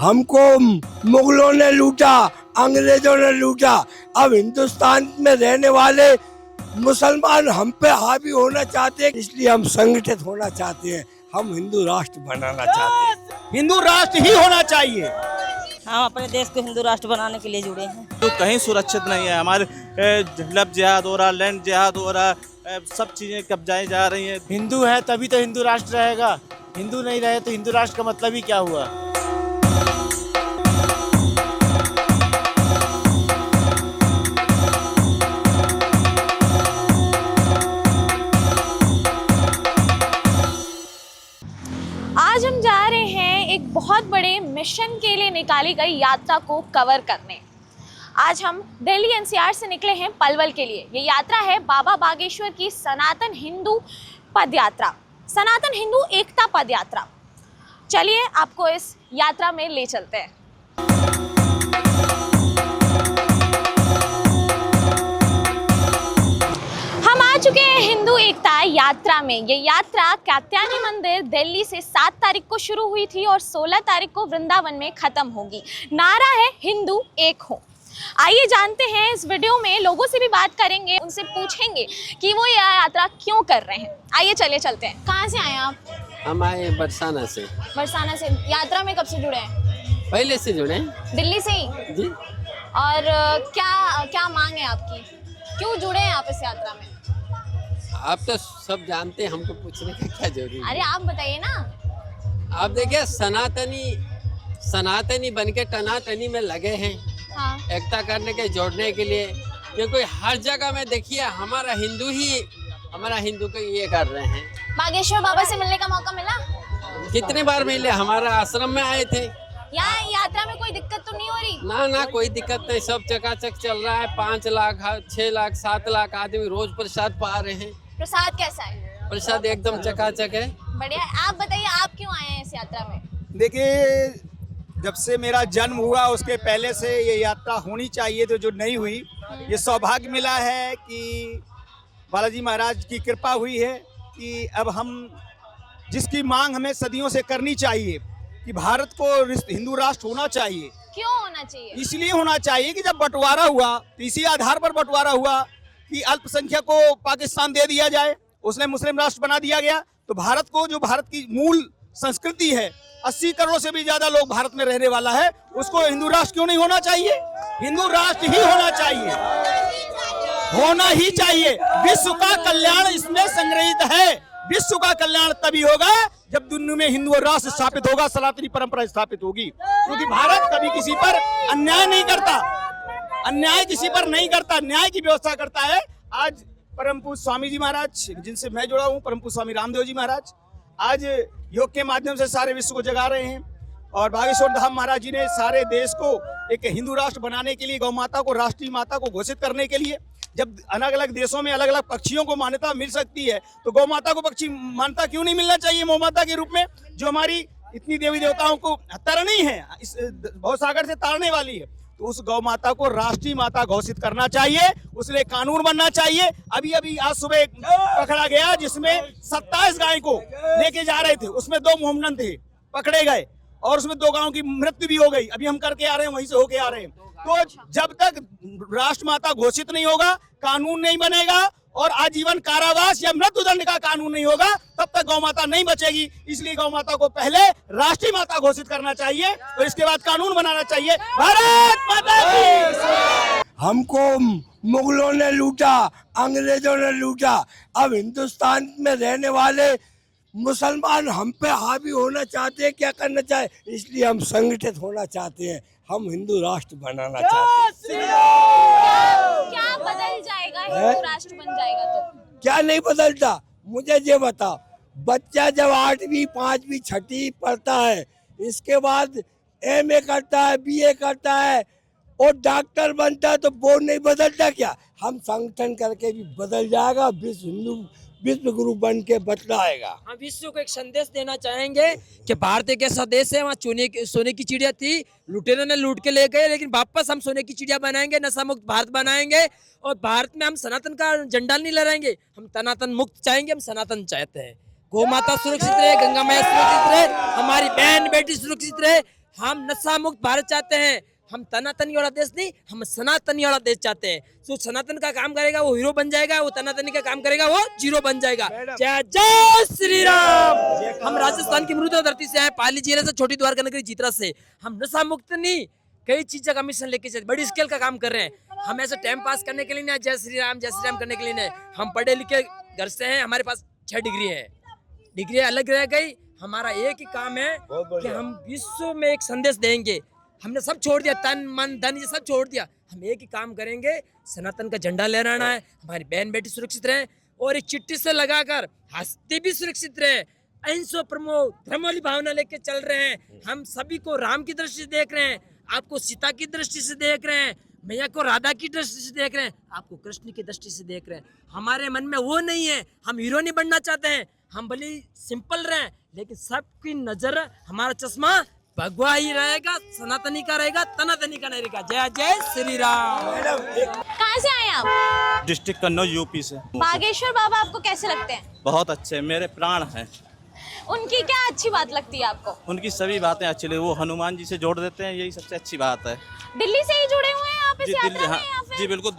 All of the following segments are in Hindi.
हमको मुगलों ने लूटा, अंग्रेजों ने लूटा। अब हिंदुस्तान में रहने वाले मुसलमान हम पे हावी होना चाहते हैं, इसलिए हम संगठित होना चाहते हैं। हम हिंदू राष्ट्र बनाना चाहते हैं। हिंदू राष्ट्र ही होना चाहिए। हम अपने देश को हिंदू राष्ट्र बनाने के लिए जुड़े हैं। तो कहीं सुरक्षित नहीं है। हमारे लब जिहाद हो रहा, लैंड जिहाद हो रहा, सब चीजें कब्जाई जा रही हैं। हिंदू है तभी तो हिंदू राष्ट्र रहेगा, हिंदू नहीं रहे तो हिंदू राष्ट्र का मतलब ही क्या हुआ। आज हम जा रहे हैं एक बहुत बड़े मिशन के लिए निकाली गई यात्रा को कवर करने। आज हम दिल्ली एनसीआर से निकले हैं पलवल के लिए। ये यात्रा है बाबा बागेश्वर की सनातन हिंदू पद यात्रा, सनातन हिंदू एकता पद यात्रा। चलिए आपको इस यात्रा में ले चलते हैं। हम आ चुके हैं हिंदू एकता यात्रा में। ये यात्रा कात्यायनी मंदिर दिल्ली से 7 तारीख को शुरू हुई थी और 16 तारीख को वृंदावन में खत्म होगी। नारा है हिंदू एक हो। आइए जानते हैं, इस वीडियो में लोगों से भी बात करेंगे, उनसे पूछेंगे कि वो यह यात्रा क्यों कर रहे हैं। आइए चलिए चलते हैं। कहाँ से आए आप? हम आए बरसाना से। बरसाना से। यात्रा में कब से जुड़े हैं? पहले से जुड़े हैं। दिल्ली से ही जी। और क्या क्या मांग है आपकी, क्यों जुड़े हैं आप इस यात्रा में? आप तो सब जानते हैं, हमको पूछने का क्या जरूरी है। अरे आप बताइए ना। आप देखिए, सनातनी बन के टनाटनी में लगे हैं। हाँ। एकता करने के, जोड़ने के लिए। क्योंकि हर जगह में देखिए हमारा हिंदू को ये कर रहे हैं। बागेश्वर बाबा से मिलने का मौका मिला? कितने बार मिले, हमारा आश्रम में आए थे। यहाँ यात्रा में कोई दिक्कत तो नहीं हो रही? ना कोई दिक्कत नहीं, सब चकाचक चल रहा है। 5 लाख 6 लाख 7 लाख आदमी रोज प्रसाद पा रहे हैं। प्रसाद कैसा है? प्रसाद एकदम चकाचक है, बढ़िया है। आप बताइए, आप क्यों आए हैं इस यात्रा में? देखिए, जब से मेरा जन्म हुआ उसके पहले से ये यात्रा होनी चाहिए, तो जो नहीं हुई, ये सौभाग्य मिला है कि बालाजी महाराज की कृपा हुई है कि अब हम जिसकी मांग हमें सदियों से करनी चाहिए कि भारत को हिंदू राष्ट्र होना चाहिए। क्यों होना चाहिए? इसलिए होना चाहिए कि जब बंटवारा हुआ तो इसी आधार पर बंटवारा हुआ कि अल्पसंख्यक को पाकिस्तान दे दिया जाए, उसने मुस्लिम राष्ट्र बना दिया गया। तो भारत को, जो भारत की मूल संस्कृति है, 80 करोड़ से भी ज्यादा लोग भारत में रहने वाला है, उसको हिंदू राष्ट्र क्यों नहीं होना चाहिए? हिंदू राष्ट्र ही होना चाहिए, होना ही चाहिए। विश्व का कल्याण इसमें संग्रहित है। विश्व का कल्याण तभी होगा जब दुनिया में हिंदू राष्ट्र स्थापित होगा, सनातनी परंपरा स्थापित होगी। क्योंकि भारत कभी किसी पर अन्याय नहीं करता, अन्याय किसी पर नहीं करता, न्याय की व्यवस्था करता है। आज परम पूज्य स्वामी जी महाराज, जिनसे मैं जुड़ा हूँ, परम पूज्य स्वामी रामदेव जी महाराज, आज योग के माध्यम से सारे विश्व को जगा रहे हैं। और बागेश्वर धाम महाराज जी ने सारे देश को एक हिंदू राष्ट्र बनाने के लिए, गौ माता को राष्ट्रीय माता को घोषित करने के लिए, जब अलग अलग देशों में अलग अलग पक्षियों को मान्यता मिल सकती है, तो गौ माता को पक्षी मान्यता क्यों नहीं मिलना चाहिए मौ माता के रूप में, जो हमारी इतनी देवी देवताओं को तरनी है, इस भवसागर से तारने वाली है। तो उस गौ माता को राष्ट्रीय माता घोषित करना चाहिए, उसलिए कानून बनना चाहिए। अभी आज सुबह पकड़ा गया जिसमें 27 गाय को लेके जा रहे थे, उसमें 2 मोहम्मदन थे, पकड़े गए और उसमें 2 गायों की मृत्यु भी हो गई। अभी हम करके आ रहे हैं, वहीं से होके आ रहे हैं। तो जब तक राष्ट्रमाता घोषित नहीं होगा, कानून नहीं बनेगा और आजीवन कारावास या मृत्युदंड का कानून नहीं होगा, तब तक गौ माता नहीं बचेगी। इसलिए गौ माता को पहले राष्ट्रीय माता घोषित करना चाहिए और इसके बाद कानून बनाना चाहिए। भारत माता की। हमको मुगलों ने लूटा, अंग्रेजों ने लूटा। अब हिंदुस्तान में रहने वाले मुसलमान हम पे हावी होना चाहते हैं, क्या करना चाहे, इसलिए हम संगठित होना चाहते हैं। हम हिंदू राष्ट्र बनाना चाहते हैं। क्या बदल जाएगा हिंदू राष्ट्र बन जाएगा तो? क्या नहीं बदलता, मुझे ये बताओ। बच्चा जब 8वीं 5वीं 6वीं पढ़ता है, इसके बाद MA करता है, BA करता है और डॉक्टर बनता है, तो वो नहीं बदलता क्या? हम संगठन करके भी बदल जाएगा, विश्व गुरु बन के बतलाएगा। हम विश्व को एक संदेश देना चाहेंगे कि भारत एक ऐसा देश है, वहाँ सोने की चिड़िया थी, लुटेरों ने लूट के ले गए, लेकिन वापस हम सोने की चिड़िया बनाएंगे, नशा मुक्त भारत बनाएंगे और भारत में हम सनातन का झंडा नहीं लहराएंगे, हम सनातन मुक्त चाहेंगे, हम सनातन चाहते हैं। गौ माता सुरक्षित रहे, गंगा मैया सुरक्षित रहे, हमारी बहन बेटी सुरक्षित रहे, हम नशा मुक्त भारत चाहते हैं। हम तनातनी वाला देश नहीं, हम सनातनी वाला देश चाहते हैं। जो सनातन का काम करेगा वो हीरो बन जाएगा, वो तनातनी का काम करेगा वो जीरो बन जाएगा। जय जय श्री राम। हम राजस्थान की मृदा धरती से हैं, पाली जिले से, छोटी द्वारका नगरी जीतरा से। हम नशा मुक्त नहीं, कई चीजों का मिशन लेके चलते, बड़ी स्केल का काम कर रहे हैं। हम ऐसे टाइम पास करने के लिए नहीं, जय श्री राम करने के लिए नहीं। हम पढ़े लिखे घर से हैं, हमारे पास 6 डिग्री है, डिग्री अलग रह गई। हमारा एक ही काम है कि हम विश्व में एक संदेश देंगे। हमने सब छोड़ दिया, तन मन धन ये सब छोड़ दिया। हम एक ही काम करेंगे, सनातन का झंडा लहराना है, हमारी बहन बेटी सुरक्षित रहे, और एक चिट्ठी से लगाकर हस्ती भी सुरक्षित रहे। अहिंसा प्रमो धर्म वाली भावना लेके चल रहे हैं। हम सभी को राम की दृष्टि से देख रहे हैं, आपको सीता की दृष्टि से देख रहे हैं, मैया को राधा की दृष्टि से देख रहे हैं, आपको कृष्ण की दृष्टि से देख रहे हैं। हमारे मन में वो नहीं है, हम हीरो नहीं बनना चाहते हैं। हम भले सिंपल रहें, लेकिन सबकी नजर, हमारा चश्मा भगवा ही रहेगा, सनातनी का रहेगा, तनातनी का नहीं रहेगा। जय जय श्री राम। कहाँ से आए आप? डिस्ट्रिक्ट कन्नौज यूपी से। बागेश्वर बाबा आपको कैसे लगते हैं? बहुत अच्छे, मेरे प्राण हैं। उनकी क्या अच्छी बात लगती है आपको? उनकी सभी बातें अच्छी लगी, वो हनुमान जी से जोड़ देते हैं, यही सबसे अच्छी बात है। दिल्ली से ही जुड़े हुए हैं आप इस जी यात्रा दिल्ली, में, हाँ या फिर जी बिल्कुल,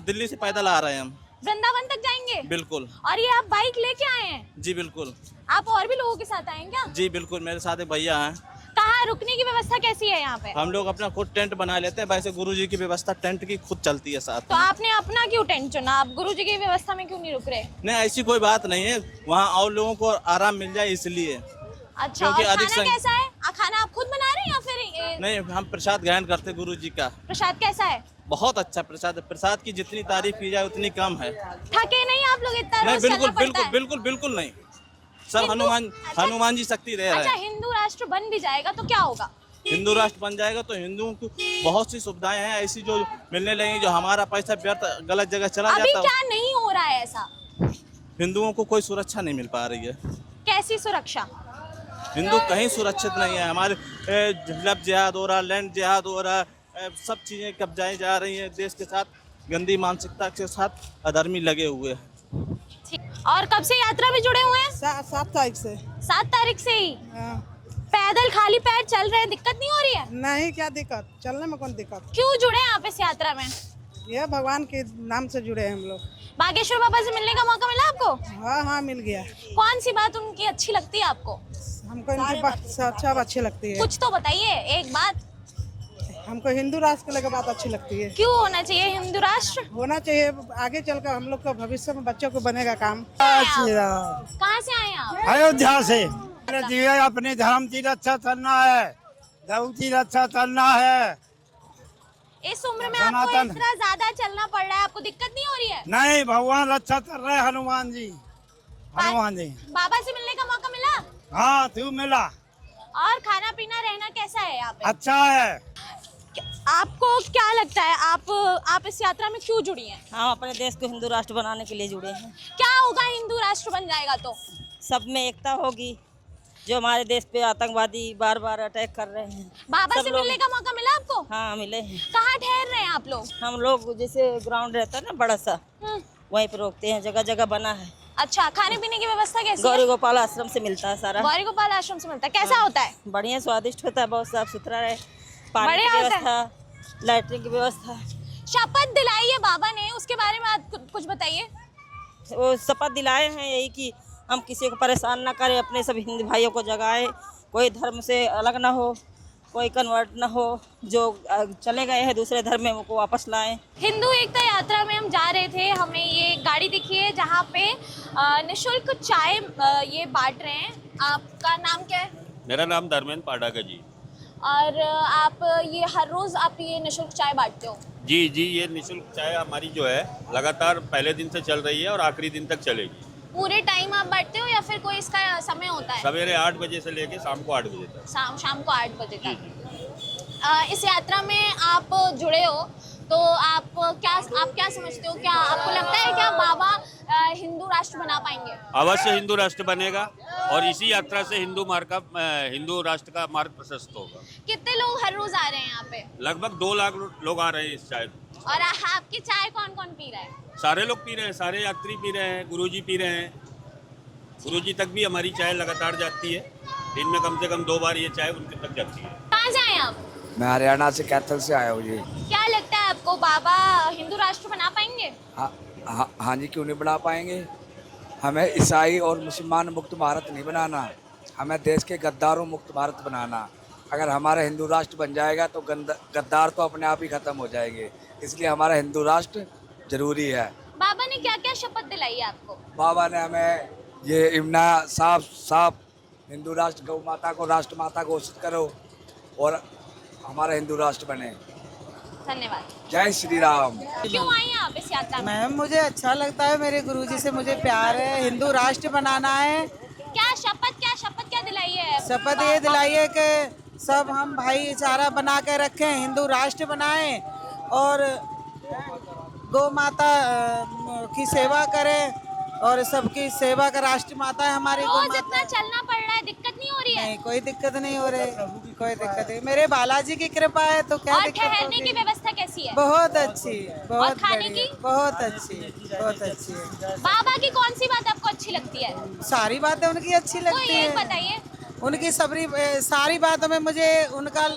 दिल्ली से पैदल आ रहे हैं हम। वृंदावन तक जाएंगे? बिल्कुल। और ये आप बाइक लेके आए हैं? जी बिल्कुल। आप और भी लोगों के साथ आए हैं क्या? जी बिल्कुल, मेरे साथ एक भैया हैं। कहाँ रुकने की व्यवस्था कैसी है यहाँ पे? हम लोग अपना खुद टेंट बना लेते हैं, वैसे गुरुजी की व्यवस्था टेंट की खुद चलती है साथ तो में। आपने अपना क्यों टेंट चुना? आप गुरुजी की व्यवस्था में क्यों नहीं रुक रहे? नहीं, ऐसी कोई बात नहीं है, वहाँ और लोगों को आराम मिल जाए इसलिए। अच्छा, और क्योंकि अधिक खाना संख्या- कैसा है? खाना आप खुद बना रहे हैं या फिर नहीं, हम प्रसाद ग्रहण करते गुरु जी का। प्रसाद कैसा है? बहुत अच्छा प्रसाद है, प्रसाद की जितनी तारीफ की जाए उतनी कम है। थके नहीं आप लोग इतना? नहीं, रोज बिल्कुल चलना पड़ता बिल्कुल है? बिल्कुल बिल्कुल नहीं, सब अच्छा- हनुमान जी शक्ति दे रहे अच्छा, हैं। हिंदू राष्ट्र बन भी जाएगा तो क्या होगा? हिंदू राष्ट्र बन जाएगा तो हिंदुओं को बहुत सी सुविधाएं हैं ऐसी जो मिलने लगेंगी, जो हमारा पैसा व्यर्थ गलत जगह चला अभी जाता क्या नहीं हो रहा है ऐसा? हिंदुओं को कोई सुरक्षा नहीं मिल पा रही है। कैसी सुरक्षा? हिंदू कहीं सुरक्षित नहीं है। हमारे लब जिहाद हो रहा, लैंड जिहाद हो रहा, सब चीज़ें कब्जाई जा रही हैं। देश के साथ गंदी मानसिकता के साथ अधर्मी लगे हुए हैं। ठीक। और कब से यात्रा में जुड़े हुए हैं? 7 तारीख से। 7 तारीख से ही? हाँ। पैदल खाली पैर चल रहे हैं, दिक्कत नहीं हो रही है? नहीं, क्या दिक्कत, चलने में कौन दिक्कत। क्यों जुड़े हैं आप इस यात्रा में? यह भगवान के नाम से जुड़े हैं हम लोग। बागेश्वर बाबा से मिलने का मौका मिला आपको? हाँ हाँ, मिल गया। कौन सी बात उनकी अच्छी लगती है आपको? हमको इनकी बात सब अच्छी लगती है। कुछ तो बताइए, एक बात। हमको हिंदू राष्ट्र को लेकर बात अच्छी लगती है। क्यों होना चाहिए हिंदू राष्ट्र? होना चाहिए, आगे चलकर हम लोग का भविष्य में बच्चों को बनेगा काम। कहाँ से आए आप? अयोध्या से। अपने धर्म की रक्षा करना है, गौ की रक्षा करना है। इस उम्र में आपको सनातन। इतना ज्यादा चलना पड़ रहा है, आपको दिक्कत नहीं हो रही है? नहीं, भगवान रक्षा कर रहे हैं, हनुमान जी। बाबा से मिलने का मौका मिला? हाँ, तू मिला। और खाना पीना रहना कैसा है यहाँ पे? अच्छा है। आपको क्या लगता है, आप इस यात्रा में क्यों जुड़ी हैं? हम अपने देश को हिंदू राष्ट्र बनाने के लिए जुड़े हैं। क्या होगा हिंदू राष्ट्र बन जाएगा तो? सब में एकता होगी। जो हमारे देश पे आतंकवादी बार बार अटैक कर रहे हैं। बाबा सब से लोग- मिलने का मौका मिला आपको? हाँ, मिले हैं। कहाँ ठहर रहे हैं आप लोग? हम लोग जैसे ग्राउंड रहता है ना बड़ा सा, वहीं पे रोकते हैं, जगह जगह बना है। अच्छा, खाने पीने की व्यवस्था कैसी गौरी है? गोपाल आश्रम से मिलता है सारा। गौरी गोपाल आश्रम से मिलता है, कैसा होता है? बढ़िया स्वादिष्ट होता है, बहुत साफ सुथरा रहे, पानी की बढ़िया होता है। व्यवस्था, लैट्रिन की व्यवस्था। शपथ दिलाई है बाबा ने, उसके बारे में आप कुछ बताइए। वो शपथ दिलाए हैं यही कि हम किसी को परेशान ना करें, अपने सब हिंदू भाइयों को जगाए, कोई धर्म से अलग ना हो, कोई कन्वर्ट ना हो, जो चले गए हैं दूसरे धर्म में उनको वापस लाएं। हिंदू एकता यात्रा में हम जा रहे थे, हमें ये गाड़ी दिखी है जहाँ पे निशुल्क चाय ये बांट रहे हैं। आपका नाम क्या है? मेरा नाम धर्मेंद्र पाडाका जी। और आप ये हर रोज आप ये निशुल्क चाय बांटते हो? जी जी, ये निःशुल्क चाय हमारी जो है लगातार पहले दिन से चल रही है और आखिरी दिन तक चलेगी। पूरे टाइम आप बांटते हो या फिर कोई इसका समय होता है? सवेरे 8 बजे से लेके शाम को 8 बजे तक। शाम को 8 बजे तक। इस यात्रा में आप जुड़े हो तो आप क्या समझते हो, क्या आपको लगता है क्या बाबा हिंदू राष्ट्र बना पाएंगे? अवश्य हिंदू राष्ट्र बनेगा और इसी यात्रा से हिंदू राष्ट्र का मार्ग प्रशस्त होगा। कितने लोग हर रोज आ रहे हैं यहाँ पे? लगभग 2 लाख लोग आ रहे हैं इस चाय। और आपकी चाय कौन कौन पी रहा है? सारे लोग पी रहे हैं, सारे यात्री पी रहे हैं, गुरुजी पी रहे हैं। गुरुजी तक भी हमारी चाय लगातार जाती है, दिन में कम से कम 2 बार ये चाय उनके तक जाती है। कहाँ से हैं आप? मैं हरियाणा से कैथल से आया हूँ जी। क्या लगता है आपको, बाबा हिंदू राष्ट्र बना पाएंगे? हाँ जी, क्यों नहीं बना पाएंगे। हमें ईसाई और मुसलमान मुक्त भारत नहीं बनाना, हमें देश के गद्दारों मुक्त भारत बनाना। अगर हमारा हिंदू राष्ट्र बन जाएगा तो गद्दार तो अपने आप ही खत्म हो जाएंगे, इसलिए हमारा हिंदू राष्ट्र जरूरी है। बाबा ने क्या क्या शपथ दिलाई है आपको? बाबा ने हमें ये इम्ना साफ हिंदू राष्ट्र, गौ माता को राष्ट्र माता घोषित करो और हमारा हिंदू राष्ट्र बने। धन्यवाद। जय श्री राम। क्यों आई हैं आप इस यात्रा में? मैम मुझे अच्छा लगता है, मेरे गुरुजी से मुझे प्यार है, हिंदू राष्ट्र बनाना है। क्या शपथ क्या दिलाई है? शपथ ये दिलाई है कि सब हम भाईचारा बना के रखें, हिंदू राष्ट्र बनाएं और गौ माता की सेवा करें और सबकी सेवा का राष्ट्र माता है हमारी गौ रोज इतना माता। चलना पड़ रहा है, दिक्कत नहीं हो रही है? नहीं, कोई दिक्कत नहीं हो रही, कोई दिक्कत नहीं। मेरे बालाजी की कृपा है तो क्या और दिक्कत ठहरने होगी? की व्यवस्था कैसी है? बहुत अच्छी, बहुत खाने बढ़िया, की? बहुत अच्छी है। बाबा की कौन सी बात आपको अच्छी लगती है? सारी बातें उनकी अच्छी कोई लगती एक है। बताइए। उनकी सारी बातों में मुझे उनका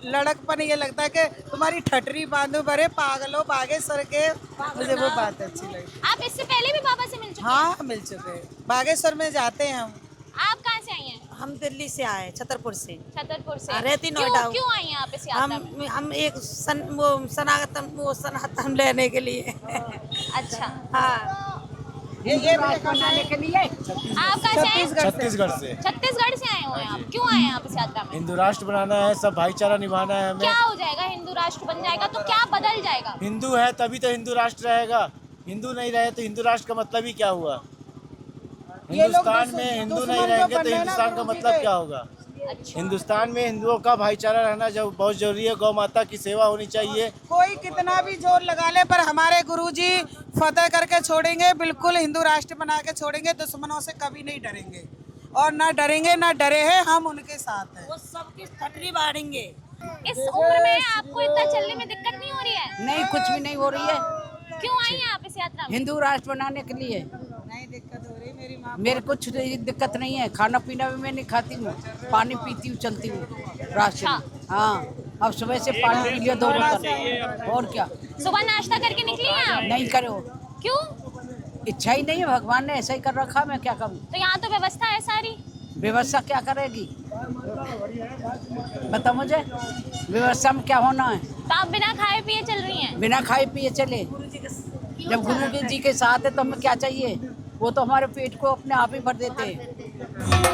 लड़कपन ये लगता है कि तुम्हारी ठटरी बांधो बड़े पागलों बागेश्वर के, मुझे वो बात अच्छी लगती है। आप इससे पहले भी बाबा से मिल चुके हैं? हाँ, मिल चुके हैं, बागेश्वर में जाते हैं हम। आप कहाँ से आई हैं? हम दिल्ली से आए, छतरपुर से। छतरपुर से। रहती नोएडा। क्यों आई हैं आप इस यात्रा में? हम एक सनातन लेने के लिए। अच्छा, हाँ, बनाने के लिए आप कहाँ से आए? छत्तीसगढ़ से। छत्तीसगढ़ से आए हुए हैं आप। क्यों आए हैं आप इस यात्रा में? हिंदू राष्ट्र बनाना है, सब भाईचारा निभाना है हमें। क्या हो जाएगा? हिंदू राष्ट्र बन जाएगा तो क्या बदल जाएगा? हिंदू है तभी तो हिंदू राष्ट्र रहेगा, हिंदू नहीं रहे तो हिंदू राष्ट्र का मतलब ही क्या हुआ। हिंदुस्तान में हिंदू नहीं रहेंगे तो हिंदुस्तान का मतलब क्या होगा। अच्छा। हिंदुस्तान में हिंदुओं का भाईचारा रहना बहुत जरूरी है, गौ माता की सेवा होनी चाहिए। कोई कितना भी जोर लगा ले पर हमारे गुरुजी फतेह करके छोड़ेंगे, बिल्कुल हिंदू राष्ट्र बना के छोड़ेंगे। दुश्मनों से कभी नहीं डरेंगे और ना डरेंगे, ना डरे हैं, हम उनके साथ हैं। वो सबकी ठटरी बांधेंगे। इस उम्र में आपको इतना चलने में दिक्कत नहीं हो रही है? नहीं, कुछ भी नहीं हो रही है। क्यों आई हैं आप इस यात्रा में? हिंदू राष्ट्र बनाने के लिए। नहीं दिक्कत हो रही, मेरी माँ मेरे कुछ दिक्कत नहीं है, खाना पीना भी मैं नहीं खाती हूँ, पानी पीती हूँ, चलती हूँ रास्ते में। हाँ, अब सुबह से पानी पी लिया 2 बोतल, और क्या। सुबह नाश्ता करके निकली हैं आप? नहीं करो, क्यों? इच्छा ही नहीं है, भगवान ने ऐसा ही कर रखा, मैं क्या करूँ। तो यहाँ तो व्यवस्था है सारी। व्यवस्था क्या करेगी, बता मुझे, व्यवस्था में क्या होना है। तो आप बिना खाए पिए चल रही हैं? बिना खाए पिए चले, जब गुरु जी के साथ है तो हमें क्या चाहिए, वो तो हमारे पेट को अपने आप ही भर देते हैं।